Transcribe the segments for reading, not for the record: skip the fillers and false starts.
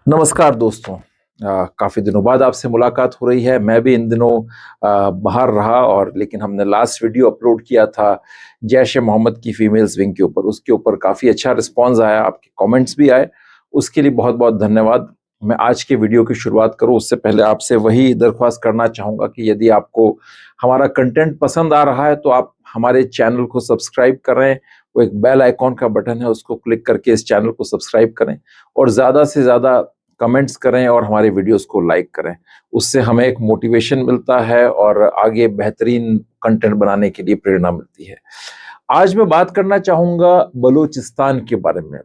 नमस्कार दोस्तों। काफ़ी दिनों बाद आपसे मुलाकात हो रही है। मैं भी इन दिनों बाहर रहा और लेकिन हमने लास्ट वीडियो अपलोड किया था जैश-ए-मोहम्मद की फीमेल्स विंग के ऊपर। उसके ऊपर काफ़ी अच्छा रिस्पॉन्स आया, आपके कमेंट्स भी आए, उसके लिए बहुत-बहुत धन्यवाद। मैं आज के वीडियो की शुरुआत करूँ उससे पहले आपसे वही दरख्वास्त करना चाहूँगा कि यदि आपको हमारा कंटेंट पसंद आ रहा है तो आप हमारे चैनल को सब्सक्राइब करें। वो एक बेल आइकॉन का बटन है, उसको क्लिक करके इस चैनल को सब्सक्राइब करें और ज़्यादा से ज़्यादा कमेंट्स करें और हमारे वीडियोस को लाइक करें। उससे हमें एक मोटिवेशन मिलता है और आगे बेहतरीन कंटेंट बनाने के लिए प्रेरणा मिलती है। आज मैं बात करना चाहूँगा बलूचिस्तान के बारे में।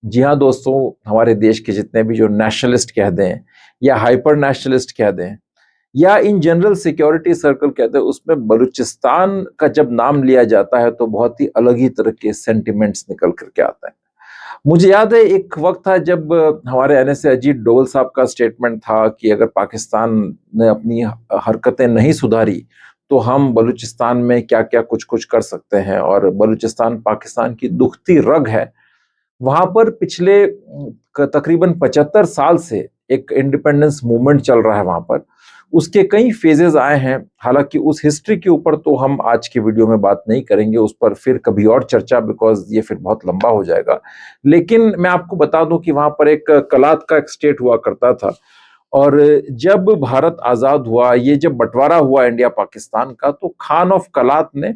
जी हाँ दोस्तों, हमारे देश के जितने भी जो नेशनलिस्ट कह दें या हाइपर नेशनलिस्ट कह दें या इन जनरल सिक्योरिटी सर्कल कहते हैं, उसमें बलूचिस्तान का जब नाम लिया जाता है तो बहुत ही अलग ही तरह के सेंटिमेंट्स निकल कर के आते हैं। मुझे याद है एक वक़्त था जब हमारे एनएसए अजीत डोभाल साहब का स्टेटमेंट था कि अगर पाकिस्तान ने अपनी हरकतें नहीं सुधारी, तो हम बलूचिस्तान में क्या-क्या कुछ-कुछ कर सकते हैं और बलूचिस्तान पाकिस्तान की दुखती रग है। वहाँ पर पिछले तकरीबन 75 साल से एक इंडिपेंडेंस मूवमेंट चल रहा है वहाँ पर। उसके कई फेजेस आए हैं, हालाँकि उस हिस्ट्री के ऊपर तो हम आज की वीडियो में बात नहीं करेंगे, उस पर फिर कभी और चर्चा बिकॉज़ ये फिर बहुत लंबा हो जाएगा। लेकिन मैं आपको बता दूँ कि वहाँ पर एक कलात का एक स्टेट हुआ करता था और जब भारत आज़ाद हुआ, ये जब बँटवारा हुआ इंडिया-पाकिस्तान का, तो खान ऑफ कलात ने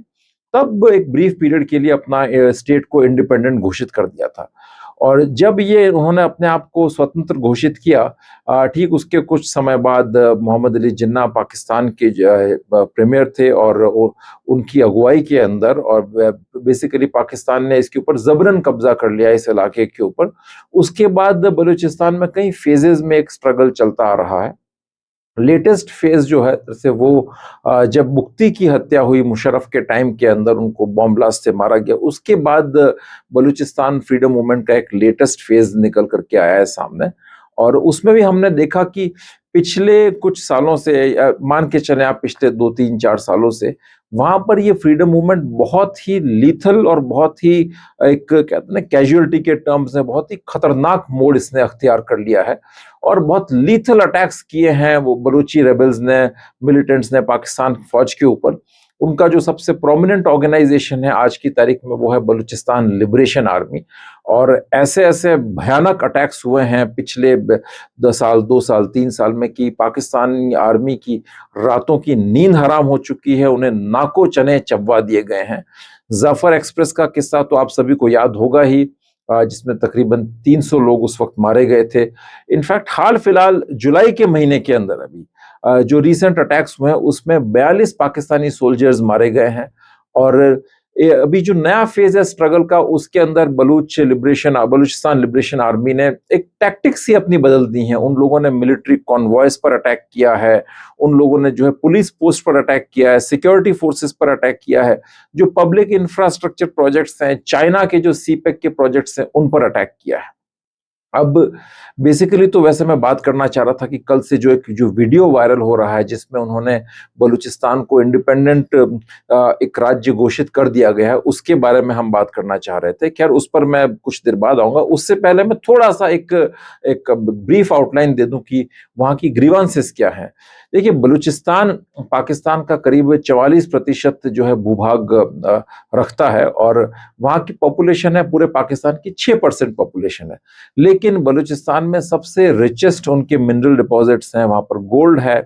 तब एक ब्रीफ पीरियड के लिए अपना स्टेट को इंडिपेंडेंट घोषित कर दिया था। और जब ये उन्होंने अपने आप को स्वतंत्र घोषित किया, ठीक उसके कुछ समय बाद मोहम्मद अली जिन्ना पाकिस्तान के प्रीमियर थे और उनकी अगुवाई के अंदर और बेसिकली पाकिस्तान ने इसके ऊपर ज़बरन कब्जा कर लिया इस इलाके के ऊपर। उसके बाद बलूचिस्तान में कई फेजेज़ में एक स्ट्रगल चलता आ रहा है। लेटेस्ट फेज जो है जैसे वो जब मुफ्ती की हत्या हुई मुशर्रफ के टाइम के अंदर, उनको बॉम्ब ब्लास्ट से मारा गया, उसके बाद बलूचिस्तान फ्रीडम मूवमेंट का एक लेटेस्ट फेज निकल करके आया है सामने। और उसमें भी हमने देखा कि पिछले कुछ सालों से मान के चले आप पिछले 2-3-4 सालों से वहां पर ये फ्रीडम मूवमेंट बहुत ही लीथल और बहुत ही एक कहते हैं ना कैजुअलिटी के टर्म्स में बहुत ही खतरनाक मोड़ इसने अख्तियार कर लिया है और बहुत लीथल अटैक्स किए हैं वो बलूची रेबल्स ने, मिलिटेंट्स ने पाकिस्तान फौज के ऊपर। उनका जो सबसे प्रोमिनेंट ऑर्गेनाइजेशन है आज की तारीख में वो है बलूचिस्तान लिबरेशन आर्मी। और ऐसे-ऐसे भयानक अटैक्स हुए हैं पिछले 10 साल, 2 साल, 3 साल में कि पाकिस्तानी आर्मी की रातों की नींद हराम हो चुकी है, उन्हें नाको चने चबवा दिए गए हैं। ज़फर एक्सप्रेस का किस्सा तो आप सभी को याद होगा ही, जिसमें तकरीबन 300 लोग उस वक़्त मारे गए थे। इनफैक्ट हाल-फिलहाल जुलाई के महीने के अंदर अभी जो रीसेंट अटैक्स हुए हैं उसमें 42 पाकिस्तानी सोल्जर्स मारे गए हैं। और अभी जो नया फेज है स्ट्रगल का उसके अंदर बलूचिस्तान लिबरेशन आर्मी ने एक टैक्टिक्स ही अपनी बदल दी हैं। उन लोगों ने मिलिट्री कॉन्वॉयज पर अटैक किया है, उन लोगों ने जो है पुलिस पोस्ट पर अटैक किया है, सिक्योरिटी फोर्सेस पर अटैक किया है, जो पब्लिक इंफ्रास्ट्रक्चर प्रोजेक्ट्स हैं, चाइना के जो सीपेक के प्रोजेक्ट्स हैं उन पर अटैक किया है। अब बेसिकली तो वैसे मैं बात करना चाह रहा था कि कल से जो वीडियो वायरल हो रहा है जिसमें उन्होंने बलूचिस्तान को इंडिपेंडेंट एक राज्य घोषित कर दिया गया है, उसके बारे में हम बात करना चाह रहे थे। खैर उस पर मैं कुछ देर बाद आऊँगा। उससे पहले मैं थोड़ा-सा एक एक ब्रीफ आउटलाइन दे दूँ कि वहाँ की ग्रीवांसेस क्या हैं। देखिए बलूचिस्तान पाकिस्तान का करीब 44% जो है भूभाग रखता है और वहाँ की पॉपुलेशन है पूरे पाकिस्तान की 6% पॉपुलेशन है। लेकिन बलूचिस्तान में सबसे रिचेस्ट उनके मिनरल डिपॉजिट्स हैं, वहाँ पर गोल्ड है,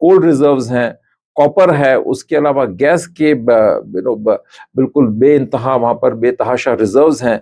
कोल रिजर्व्स हैं, कॉपर है, उसके अलावा गैस के बिल्कुल बेइंतहा वहाँ पर बेतहाशा रिजर्व्स हैं।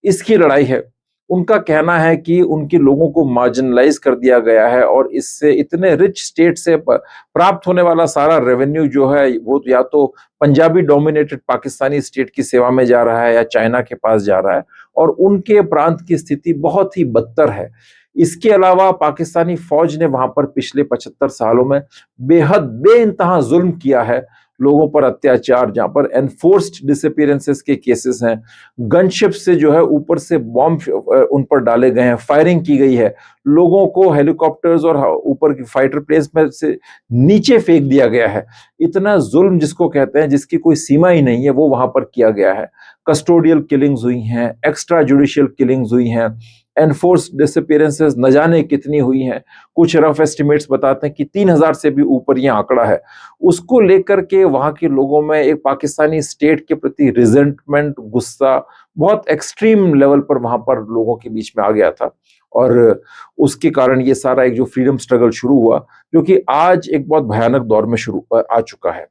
इसकी लड़ाई है। उनका कहना है कि उनके लोगों को मार्जिनलाइज कर दिया गया है और इससे इतने रिच स्टेट से प्राप्त होने वाला सारा रेवेन्यू जो है वो या तो पंजाबी डोमिनेटेड पाकिस्तानी स्टेट की सेवा में जा रहा है या चाइना के पास जा रहा है और उनके प्रांत की स्थिति बहुत ही बदतर है। इसके अलावा पाकिस्तानी फौज ने वहां पर पिछले 75 सालों में बेहद बेइंतहा जुल्म किया है, लोगों पर अत्याचार, जहां पर एनफोर्स्ड डिसअपीयरेंसेस के केसेस हैं, गनशिप से जो है ऊपर से बॉम्ब उन पर डाले गए हैं, फायरिंग की गई है, लोगों को हेलीकॉप्टर्स और ऊपर की फाइटर प्लेन्स में से नीचे फेंक दिया गया है। इतना जुल्म जिसको कहते हैं जिसकी कोई सीमा ही नहीं है वो वहां पर किया गया है। कस्टोडियल किलिंग्स हुई हैं, एक्स्ट्रा जुडिशियल किलिंग्स हुई हैं, एनफोर्स्ड डिसअपीयरेंसेस न जाने कितनी हुई हैं। कुछ रफ एस्टिमेट्स बताते हैं कि 3000 से भी ऊपर ये आंकड़ा है। उसको लेकर के वहाँ के लोगों में एक पाकिस्तानी स्टेट के प्रति रिजेंटमेंट, गुस्सा बहुत एक्सट्रीम लेवल पर वहाँ पर लोगों के बीच में आ गया था। और उसके कारण ये सारा एक जो फ्रीडम स्ट्रगल शुरू हुआ, जो कि आज एक बहुत भयानक दौर में शुरू आ चुका है।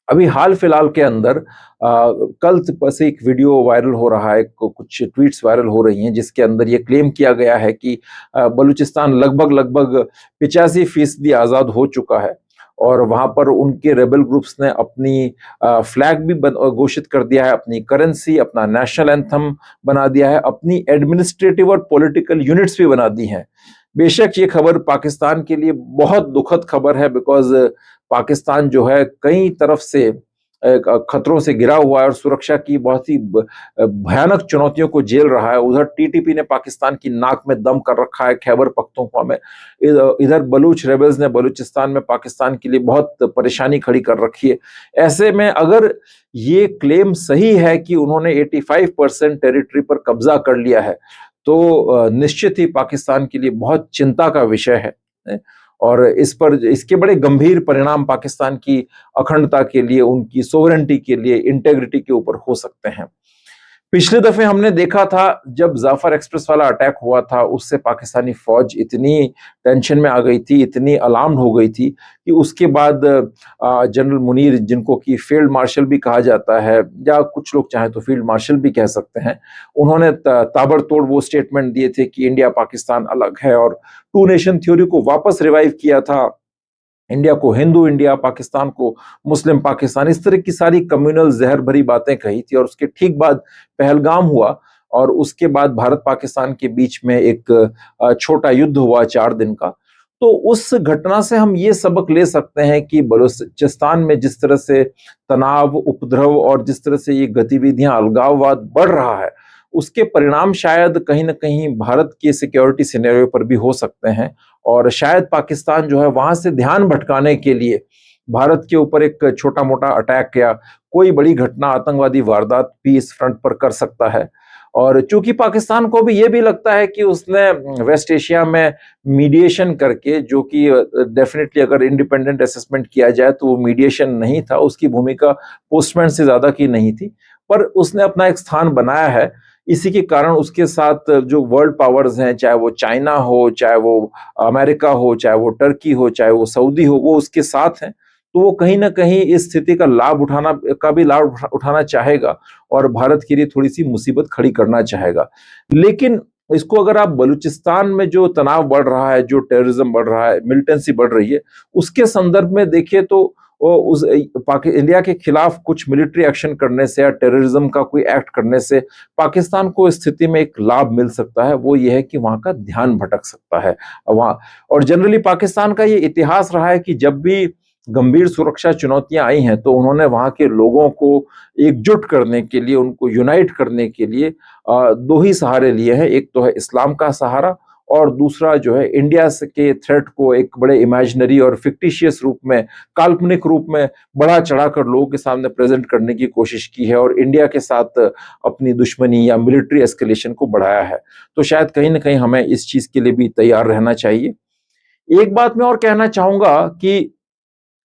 अभी हाल फिलहाल के अंदर कल से एक वीडियो वायरल हो रहा है, कुछ ट्वीट्स वायरल हो रही हैं, जिसके अंदर ये क्लेम किया गया है कि बलूचिस्तान लगभग लगभग 85% आज़ाद हो चुका है और वहां पर उनके रेबल ग्रुप्स ने अपनी फ्लैग भी घोषित कर दिया है, अपनी करेंसी, अपना नेशनल एंथम बना दिया है, अपनी एडमिनिस्ट्रेटिव और पॉलिटिकल यूनिट्स भी बना दी हैं। बेशक ये खबर पाकिस्तान के लिए बहुत दुखद खबर है, बिकॉज पाकिस्तान जो है कई तरफ से खतरों से घिरा हुआ है और सुरक्षा की बहुत ही भयानक चुनौतियों को झेल रहा है। उधर टीटीपी ने पाकिस्तान की नाक में दम कर रखा है खैबर पख्तूनख्वा में। इधर बलूच रेबल्स ने बलूचिस्तान में पाकिस्तान के लिए बहुत परेशानी खड़ी कर रखी है। ऐसे में अगर ये क्लेम सही है कि उन्होंने 85% टेरिटरी पर कब्जा कर लिया है, तो निश्चित ही पाकिस्तान के लिए बहुत चिंता का विषय है और इसके बड़े गंभीर परिणाम पाकिस्तान की अखंडता के लिए, उनकी सोवरेंटी के लिए, इंटेग्रिटी के ऊपर हो सकते हैं। पिछले दफे हमने देखा था जब जाफर एक्सप्रेस वाला अटैक हुआ था, उससे पाकिस्तानी फौज इतनी टेंशन में आ गई थी, इतनी अलार्म हो गई थी कि उसके बाद जनरल मुनीर, जिनको कि फील्ड मार्शल भी कहा जाता है या कुछ लोग चाहे तो फील्ड मार्शल भी कह सकते हैं, उन्होंने ताबड़तोड़ वो स्टेटमेंट दिए थे कि इंडिया पाकिस्तान अलग है और टू नेशन थ्योरी को वापस रिवाइव किया था। इंडिया को हिंदू इंडिया, पाकिस्तान को मुस्लिम पाकिस्तान, इस तरह की सारी कम्युनल जहर भरी बातें कही थी। और उसके ठीक बाद पहलगाम हुआ और उसके बाद भारत पाकिस्तान के बीच में एक छोटा युद्ध हुआ 4 दिन का। तो उस घटना से हम ये सबक ले सकते हैं कि बलूचिस्तान में जिस तरह से तनाव, उपद्रव और जिस तरह से ये गतिविधियां, अलगाववाद बढ़ रहा है, उसके परिणाम शायद कहीं ना कहीं भारत के सिक्योरिटी सिनेरियो पर भी हो सकते हैं। और शायद पाकिस्तान जो है वहां से ध्यान भटकाने के लिए भारत के ऊपर एक छोटा मोटा अटैक या कोई बड़ी घटना, आतंकवादी वारदात भी इस फ्रंट पर कर सकता है। और चूंकि पाकिस्तान को भी ये भी लगता है कि उसने वेस्ट एशिया में मीडिएशन करके, जो कि डेफिनेटली अगर इंडिपेंडेंट असेसमेंट किया जाए तो वो मीडिएशन नहीं था, उसकी भूमिका पोस्टमैन से ज्यादा की नहीं थी, पर उसने अपना एक स्थान बनाया है। इसी के कारण उसके साथ जो वर्ल्ड पावर्स हैं, चाहे वो चाइना हो, चाहे वो अमेरिका हो, चाहे वो टर्की हो, चाहे वो सऊदी हो, वो उसके साथ हैं। तो वो कहीं ना कहीं इस स्थिति का लाभ उठाना चाहेगा और भारत के लिए थोड़ी सी मुसीबत खड़ी करना चाहेगा। लेकिन इसको अगर आप बलूचिस्तान में जो तनाव बढ़ रहा है, जो टेररिज्म बढ़ रहा है, मिलिटेंसी बढ़ रही है, उसके संदर्भ में देखिए तो उस इंडिया के खिलाफ कुछ मिलिट्री एक्शन करने से या टेररिज्म का कोई एक्ट करने से पाकिस्तान को इस स्थिति में एक लाभ मिल सकता है। वो ये है कि वहां का ध्यान भटक सकता है वहां। और जनरली पाकिस्तान का ये इतिहास रहा है कि जब भी गंभीर सुरक्षा चुनौतियां आई हैं तो उन्होंने वहां के लोगों को एकजुट करने के लिए, उनको यूनाइट करने के लिए दो ही सहारे लिए हैं। एक तो है इस्लाम का सहारा और दूसरा जो है इंडिया के थ्रेट को एक बड़े इमेजिनरी और फिक्टिशियस रूप में, काल्पनिक रूप में बढ़ा चढ़ाकर लोगों के सामने प्रेजेंट करने की कोशिश की है और इंडिया के साथ अपनी दुश्मनी या मिलिट्री एस्केलेशन को बढ़ाया है। तो शायद कहीं ना कहीं हमें इस चीज के लिए भी तैयार रहना चाहिए। एक बात मैं और कहना चाहूंगा कि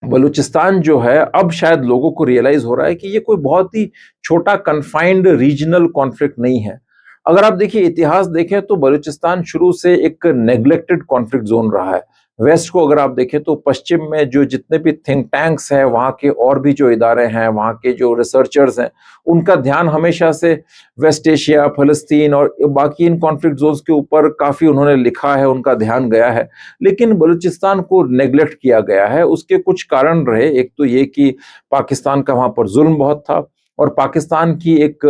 बलूचिस्तान जो है, अब शायद लोगों को रियलाइज हो रहा है कि ये कोई बहुत ही छोटा कन्फाइंड रीजनल कॉन्फ्लिक्ट नहीं है। अगर आप देखिए, इतिहास देखें तो बलूचिस्तान शुरू से एक नेग्लेक्टेड कॉन्फ्लिक्ट जोन रहा है। वेस्ट को अगर आप देखें तो पश्चिम में जो जितने भी थिंक टैंक्स हैं, वहाँ के और भी जो इदारे हैं, वहाँ के जो रिसर्चर्स हैं, उनका ध्यान हमेशा से वेस्ट एशिया, फलस्तीन और बाकी इन कॉन्फ्लिक्ट जोन्स के ऊपर काफी उन्होंने लिखा है, उनका ध्यान गया है। लेकिन बलूचिस्तान को नेग्लेक्ट किया गया है। उसके कुछ कारण रहे। एक तो ये कि पाकिस्तान का वहां पर जुल्म बहुत था और पाकिस्तान की एक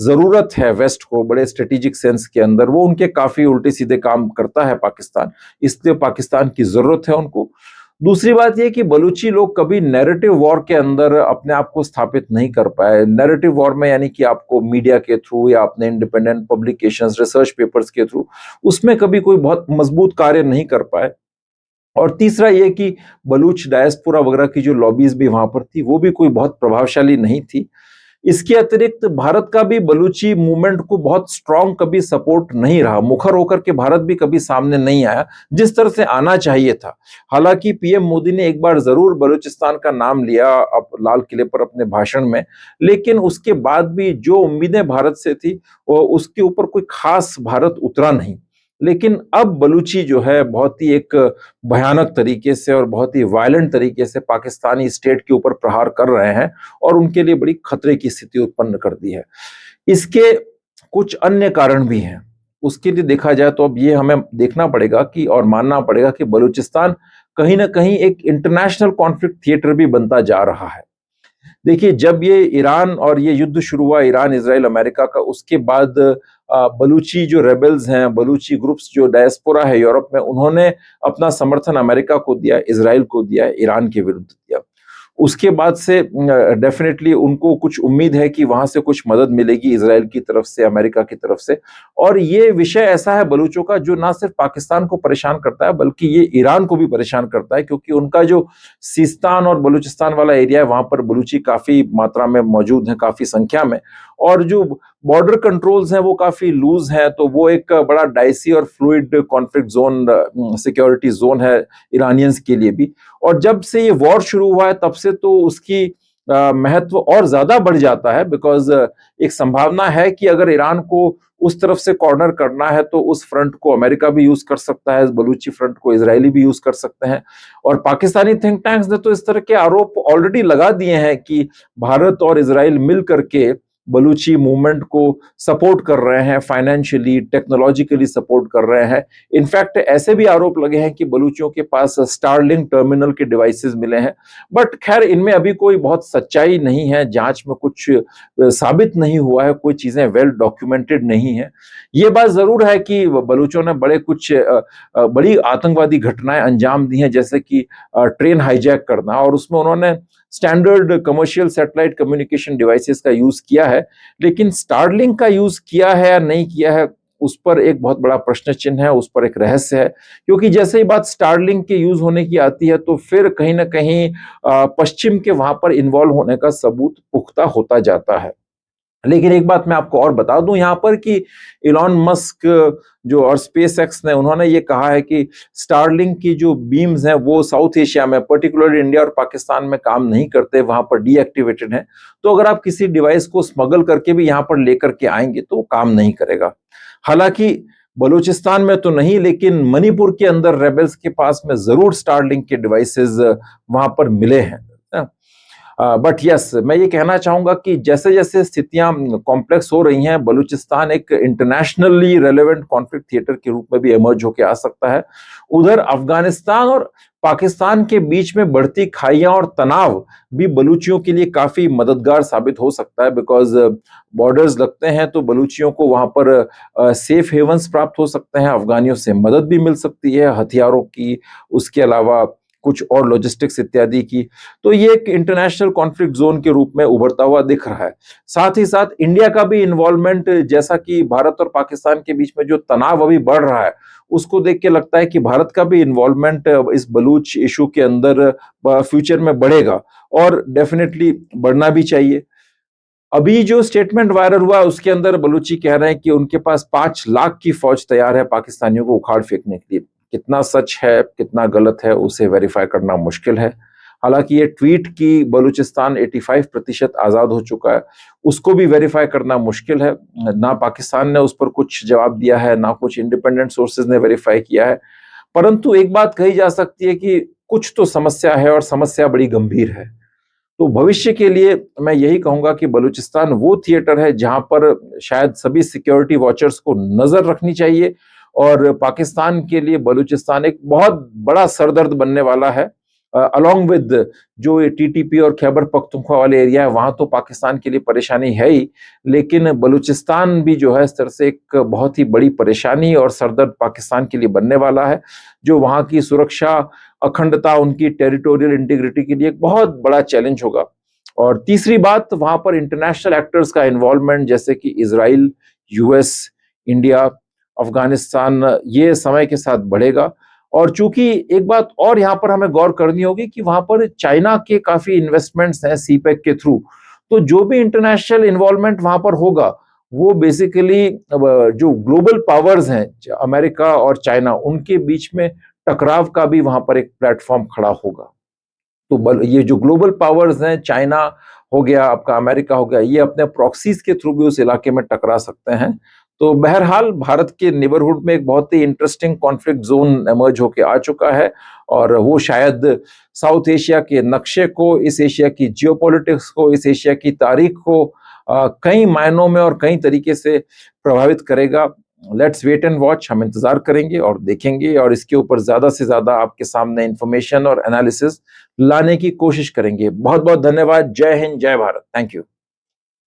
जरूरत है वेस्ट को बड़े स्ट्रेटेजिक सेंस के अंदर, वो उनके काफी उल्टे सीधे काम करता है पाकिस्तान, इसलिए पाकिस्तान की जरूरत है उनको। दूसरी बात यह कि बलूची लोग कभी नैरेटिव वॉर के अंदर अपने आप को स्थापित नहीं कर पाए। नैरेटिव वॉर में यानी कि आपको मीडिया के थ्रू या अपने इंडिपेंडेंट पब्लिकेशंस, रिसर्च पेपर्स के थ्रू, उसमें कभी कोई बहुत मजबूत कार्य नहीं कर पाए। और तीसरा ये कि बलूच डायस्पोरा वगैरह की जो लॉबीज भी वहां पर थी, वो भी कोई बहुत प्रभावशाली नहीं थी। इसके अतिरिक्त भारत का भी बलूची मूवमेंट को बहुत स्ट्रांग कभी सपोर्ट नहीं रहा, मुखर होकर के भारत भी कभी सामने नहीं आया जिस तरह से आना चाहिए था। हालांकि पीएम मोदी ने एक बार जरूर बलूचिस्तान का नाम लिया लाल किले पर अपने भाषण में, लेकिन उसके बाद भी जो उम्मीदें भारत से थी वो उसके ऊपर कोई खास भारत उतरा नहीं। लेकिन अब बलूची जो है बहुत ही एक भयानक तरीके से और बहुत ही वायलेंट तरीके से पाकिस्तानी स्टेट के ऊपर प्रहार कर रहे हैं और उनके लिए बड़ी खतरे की स्थिति उत्पन्न कर दी है। इसके कुछ अन्य कारण भी हैं। उसके लिए देखा जाए तो अब ये हमें देखना पड़ेगा कि और मानना पड़ेगा कि बलूचिस्तान कहीं ना कहीं एक इंटरनेशनल कॉन्फ्लिक्ट थिएटर भी बनता जा रहा है। देखिए, जब ये ईरान और ये युद्ध शुरू हुआ, ईरान, इजराइल, अमेरिका का, उसके बाद बलूची जो रेबल्स हैं, बलूची ग्रुप्स जो डायस्पोरा है यूरोप में, उन्होंने अपना समर्थन अमेरिका को दिया, इजराइल को दिया, ईरान के विरुद्ध दिया। उसके बाद से डेफिनेटली उनको कुछ उम्मीद है कि वहां से कुछ मदद मिलेगी इजराइल की तरफ से, अमेरिका की तरफ से। और ये विषय ऐसा है बलूचों का जो ना सिर्फ पाकिस्तान को परेशान करता है बल्कि ये ईरान को भी परेशान करता है, क्योंकि उनका जो सिस्तान और बलूचिस्तान वाला एरिया है वहां पर बलूची काफी मात्रा में मौजूद है, काफी संख्या में, और जो बॉर्डर कंट्रोल्स हैं वो काफी लूज हैं, तो वो एक बड़ा डाइसी और fluid conflict zone, security zone है ईरानियंस के लिए भी। और जब से ये वॉर शुरू हुआ है तब से तो उसकी महत्व और ज्यादा बढ़ जाता है, बिकॉज एक संभावना है कि अगर ईरान को उस तरफ से कॉर्नर करना है तो उस फ्रंट को अमेरिका भी यूज कर सकता है, इस बलूची फ्रंट को इजरायली भी यूज कर सकते हैं। और पाकिस्तानी थिंक टैंक्स ने तो इस तरह के आरोप ऑलरेडी लगा दिए हैं कि भारत और इजराइल मिल करके बलूची मूवमेंट को सपोर्ट कर रहे हैं, फाइनेंशियली, टेक्नोलॉजिकली सपोर्ट कर रहे हैं। इनफैक्ट ऐसे भी आरोप लगे हैं कि बलूचियों के पास स्टारलिंक टर्मिनल के डिवाइसेस मिले हैं, बट खैर इनमें अभी कोई बहुत सच्चाई नहीं है, जांच में कुछ साबित नहीं हुआ है, कोई चीजें वेल डॉक्यूमेंटेड नहीं है। ये बात जरूर है कि बलूचों ने बड़े कुछ बड़ी आतंकवादी घटनाएं अंजाम दी हैं, जैसे कि ट्रेन हाईजैक करना, और उसमें उन्होंने standard commercial satellite communication devices का यूज किया है। लेकिन स्टारलिंक का यूज किया है या नहीं किया है उस पर एक बहुत बड़ा प्रश्न चिन्ह है, उस पर एक रहस्य है, क्योंकि जैसे ही बात स्टारलिंक के यूज होने की आती है तो फिर कहीं ना कहीं पश्चिम के वहां पर इन्वॉल्व होने का सबूत पुख्ता होता जाता है। लेकिन एक बात मैं आपको और बता दूं यहाँ पर कि इलॉन मस्क जो और स्पेस एक्स ने, उन्होंने ये कहा है कि स्टारलिंक की जो बीम्स हैं वो साउथ एशिया में, पर्टिकुलरली इंडिया और पाकिस्तान में काम नहीं करते, वहां पर डीएक्टिवेटेड हैं। तो अगर आप किसी डिवाइस को स्मगल करके भी यहाँ पर लेकर के आएंगे तो वो काम नहीं करेगा। हालांकि बलूचिस्तान में तो नहीं, लेकिन मणिपुर के अंदर रेबल्स के पास में जरूर स्टारलिंक के डिवाइसेस वहां पर मिले हैं। बट यस, मैं ये कहना चाहूंगा कि जैसे जैसे स्थितियां कॉम्प्लेक्स हो रही हैं, बलूचिस्तान एक इंटरनेशनली रेलेवेंट कॉन्फ्लिक्ट थिएटर के रूप में भी इमर्ज होकर आ सकता है। उधर अफगानिस्तान और पाकिस्तान के बीच में बढ़ती खाइयां और तनाव भी बलूचियों के लिए काफी मददगार साबित हो सकता है, बिकॉज बॉर्डर्स लगते हैं तो बलूचियों को वहां पर सेफ हेवंस प्राप्त हो सकते हैं, अफगानियों से मदद भी मिल सकती है हथियारों की, उसके अलावा कुछ और लॉजिस्टिक्स इत्यादि की। तो ये एक इंटरनेशनल कॉन्फ्लिक्ट जोन के रूप में उभरता हुआ दिख रहा है। साथ ही साथ इंडिया का भी इन्वॉल्वमेंट, जैसा कि भारत और पाकिस्तान के बीच में जो तनाव अभी बढ़ रहा है उसको देख के लगता है कि भारत का भी इन्वॉल्वमेंट इस बलूच इशू के अंदर फ्यूचर में बढ़ेगा, और डेफिनेटली बढ़ना भी चाहिए। अभी जो स्टेटमेंट वायरल हुआ उसके अंदर बलूची कह रहे हैं कि उनके पास 5 लाख की फौज तैयार है पाकिस्तानियों को उखाड़ फेंकने के लिए। कितना सच है, कितना गलत है, उसे वेरीफाई करना मुश्किल है। हालांकि ये ट्वीट की बलूचिस्तान 85% आजाद हो चुका है, उसको भी वेरीफाई करना मुश्किल है। ना पाकिस्तान ने उस पर कुछ जवाब दिया है, ना कुछ इंडिपेंडेंट सोर्सेज ने वेरीफाई किया है। परंतु एक बात कही जा सकती है कि कुछ तो समस्या है, और समस्या बड़ी गंभीर है। तो भविष्य के लिए मैं यही कहूंगा कि बलूचिस्तान वो थिएटर है जहां पर शायद सभी सिक्योरिटी वॉचर्स को नजर रखनी चाहिए, और पाकिस्तान के लिए बलूचिस्तान एक बहुत बड़ा सरदर्द बनने वाला है। अलोंग विद जो ये टीटीपी और खैबर पख्तूनख्वा वाले एरिया है, वहां तो पाकिस्तान के लिए परेशानी है ही, लेकिन बलूचिस्तान भी जो है इस तरह से एक बहुत ही बड़ी परेशानी और सरदर्द पाकिस्तान के लिए बनने वाला है, जो वहां की सुरक्षा, अखंडता, उनकी टेरिटोरियल इंटीग्रिटी के लिए एक बहुत बड़ा चैलेंज होगा। और तीसरी बात, वहां पर इंटरनेशनल एक्टर्स का इन्वॉल्वमेंट, जैसे कि इजराइल, यूएस, इंडिया, अफगानिस्तान, ये समय के साथ बढ़ेगा। और चूंकि एक बात और यहाँ पर हमें गौर करनी होगी कि वहां पर चाइना के काफी इन्वेस्टमेंट्स हैं सीपेक के थ्रू, तो जो भी इंटरनेशनल इन्वॉल्वमेंट वहां पर होगा, वो बेसिकली जो ग्लोबल पावर्स हैं अमेरिका और चाइना, उनके बीच में टकराव का भी वहां पर एक प्लेटफॉर्म खड़ा होगा। तो ये जो ग्लोबल पावर्स हैं, चाइना हो गया, आपका अमेरिका हो गया, ये अपने प्रॉक्सीज के थ्रू भी उस इलाके में टकरा सकते हैं। तो बहरहाल भारत के नेबरहुड में एक बहुत ही इंटरेस्टिंग कॉन्फ्लिक्ट जोन इमर्ज होके आ चुका है, और वो शायद साउथ एशिया के नक्शे को, इस एशिया की जियोपॉलिटिक्स को, इस एशिया की तारीख को कई मायनों में और कई तरीके से प्रभावित करेगा। लेट्स वेट एंड वॉच, हम इंतजार करेंगे और देखेंगे, और इसके ऊपर ज्यादा से ज्यादा आपके सामने इंफॉर्मेशन और एनालिसिस लाने की कोशिश करेंगे। बहुत बहुत धन्यवाद। जय हिंद, जय भारत। Thank you.